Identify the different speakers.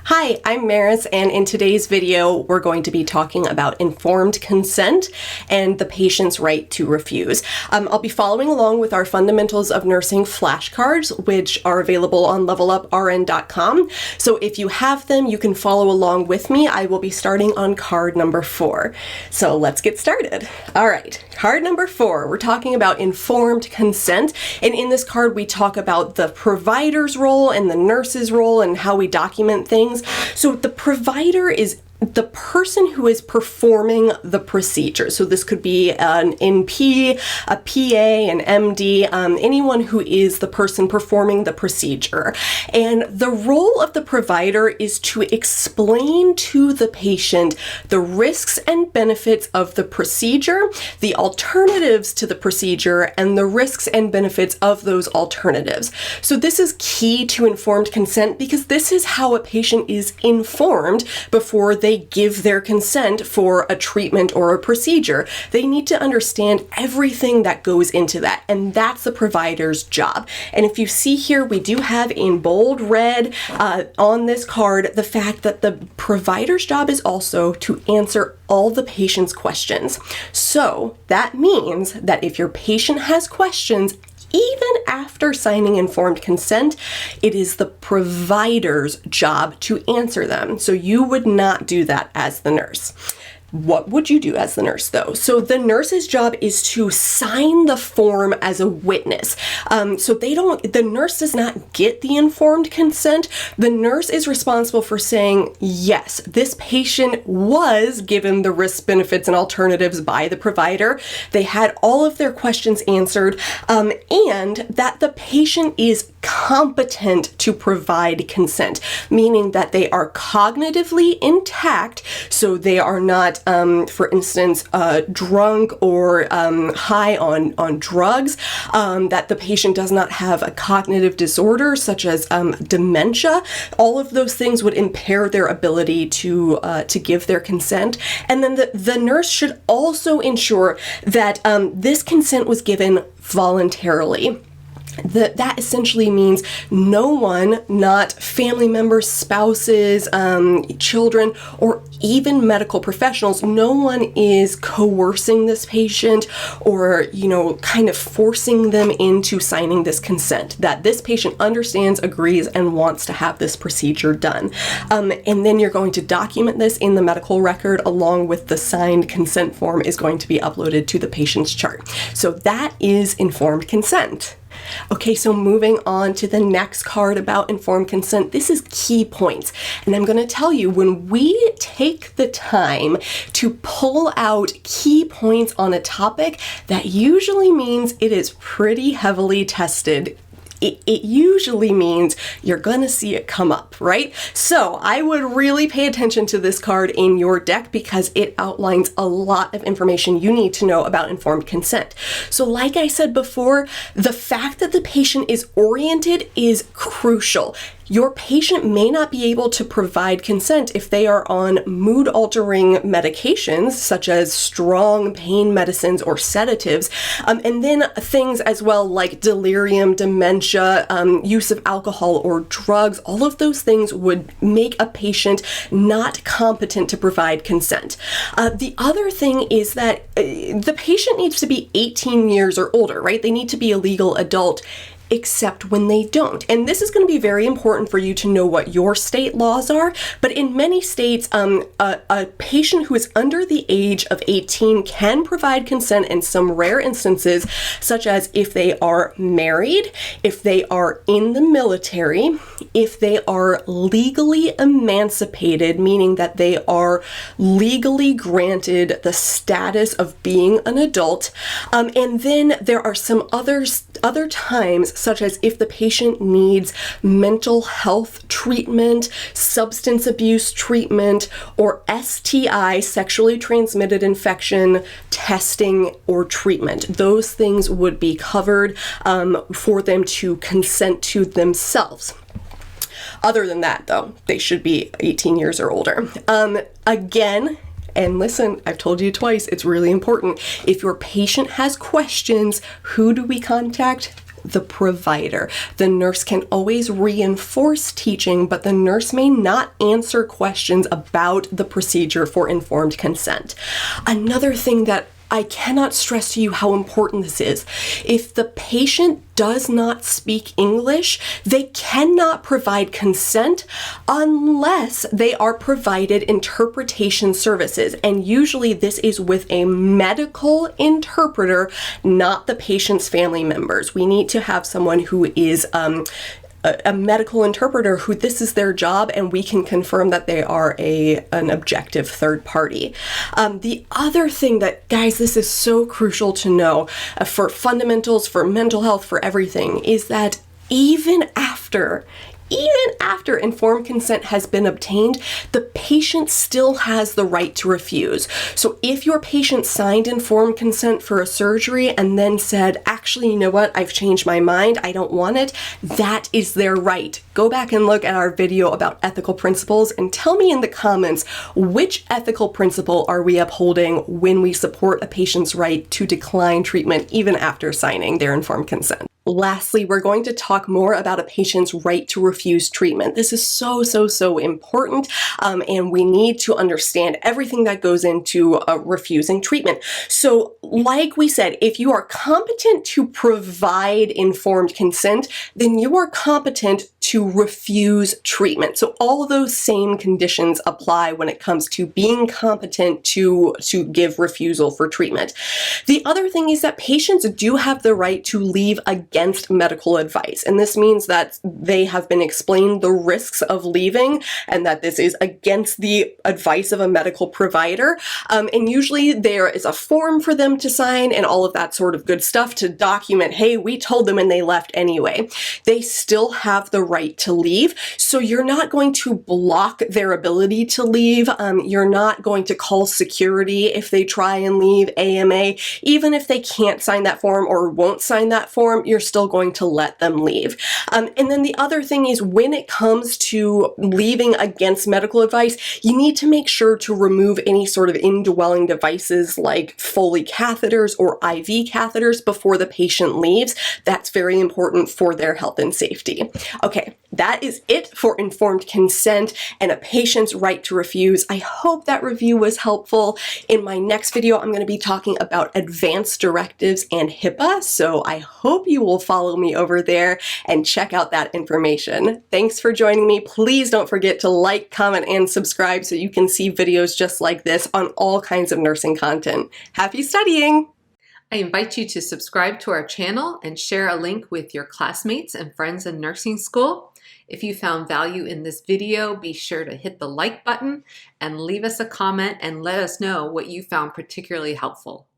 Speaker 1: Hi, I'm Maris, and in today's video, we're going to be talking about informed consent and the patient's right to refuse. I'll be following along with our Fundamentals of Nursing flashcards, which are available on leveluprn.com. So if you have them, you can follow along with me. I will be starting on card number 4. So let's get started. All right, card number 4, we're talking about informed consent. And in this card, we talk about the provider's role and the nurse's role and how we document things. So the provider is the person who is performing the procedure. So this could be an NP, a PA, an MD, anyone who is the person performing the procedure. And the role of the provider is to explain to the patient the risks and benefits of the procedure, the alternatives to the procedure, and the risks and benefits of those alternatives. So this is key to informed consent because this is how a patient is informed before they give their consent for a treatment or a procedure. They need to understand everything that goes into that, and that's the provider's job. And if you see here, we do have in bold red on this card the fact that the provider's job is also to answer all the patient's questions. So that means that if your patient has questions, even after signing informed consent, it is the provider's job to answer them. So you would not do that as the nurse. What would you do as the nurse, though? So the nurse's job is to sign the form as a witness. The nurse does not get the informed consent. The nurse is responsible for saying, yes, this patient was given the risks, benefits, and alternatives by the provider. They had all of their questions answered, and that the patient is competent to provide consent, meaning that they are cognitively intact, so they are not for instance, drunk or high on drugs, that the patient does not have a cognitive disorder such as dementia. All of those things would impair their ability to give their consent. And then the nurse should also ensure that this consent was given voluntarily. That essentially means no one, not family members, spouses, children, or even medical professionals, no one is coercing this patient or, kind of forcing them into signing this consent, that this patient understands, agrees, and wants to have this procedure done. And then you're going to document this in the medical record along with the signed consent form is going to be uploaded to the patient's chart. So that is informed consent. Okay, so moving on to the next card about informed consent. This is key points. And I'm going to tell you, when we take the time to pull out key points on a topic, that usually means it is pretty heavily tested. It usually means you're going to see it come up, right? So I would really pay attention to this card in your deck because it outlines a lot of information you need to know about informed consent. So like I said before, the fact that the patient is oriented is crucial. Your patient may not be able to provide consent if they are on mood-altering medications, such as strong pain medicines or sedatives, and then things as well like delirium, dementia, use of alcohol or drugs. All of those things would make a patient not competent to provide consent. The other thing is that the patient needs to be 18 years or older, right? They need to be a legal adult, except when they don't. And this is going to be very important for you to know what your state laws are. But in many states, a patient who is under the age of 18 can provide consent in some rare instances, such as if they are married, if they are in the military, if they are legally emancipated, meaning that they are legally granted the status of being an adult. And then there are some other times, such as if the patient needs mental health treatment, substance abuse treatment, or STI, sexually transmitted infection, testing or treatment. Those things would be covered for them to consent to themselves. Other than that, though, they should be 18 years or older. Again, and listen, I've told you twice, it's really important. If your patient has questions, who do we contact? the provider. The nurse can always reinforce teaching, but the nurse may not answer questions about the procedure for informed consent. Another thing that I cannot stress to you how important this is. If the patient does not speak English, they cannot provide consent unless they are provided interpretation services. And usually this is with a medical interpreter, not the patient's family members. We need to have someone who is a medical interpreter who this is their job, and we can confirm that they are an objective third party. The other thing that, guys, this is so crucial to know for fundamentals, for mental health, for everything, is that even after informed consent has been obtained, the patient still has the right to refuse. So if your patient signed informed consent for a surgery and then said, actually, you know what, I've changed my mind, I don't want it, that is their right. Go back and look at our video about ethical principles and tell me in the comments, which ethical principle are we upholding when we support a patient's right to decline treatment even after signing their informed consent. Lastly, we're going to talk more about a patient's right to refuse treatment. This is so important, and we need to understand everything that goes into refusing treatment. So, like we said, if you are competent to provide informed consent, then you are competent to refuse treatment. So all those same conditions apply when it comes to being competent to give refusal for treatment. The other thing is that patients do have the right to leave against medical advice. And this means that they have been explained the risks of leaving and that this is against the advice of a medical provider. And usually there is a form for them to sign and all of that sort of good stuff to document, hey, we told them and they left anyway. They still have the right to leave. So you're not going to block their ability to leave. You're not going to call security if they try and leave AMA. Even if they can't sign that form or won't sign that form, you're still going to let them leave. And then the other thing is when it comes to leaving against medical advice, you need to make sure to remove any sort of indwelling devices like Foley catheters or IV catheters before the patient leaves. That's very important for their health and safety. Okay, that is it for informed consent and a patient's right to refuse. I hope that review was helpful. In my next video, I'm going to be talking about advanced directives and HIPAA, so I hope you will follow me over there and check out that information. Thanks for joining me. Please don't forget to like, comment, and subscribe so you can see videos just like this on all kinds of nursing content. Happy studying!
Speaker 2: I invite you to subscribe to our channel and share a link with your classmates and friends in nursing school. If you found value in this video, be sure to hit the like button and leave us a comment and let us know what you found particularly helpful.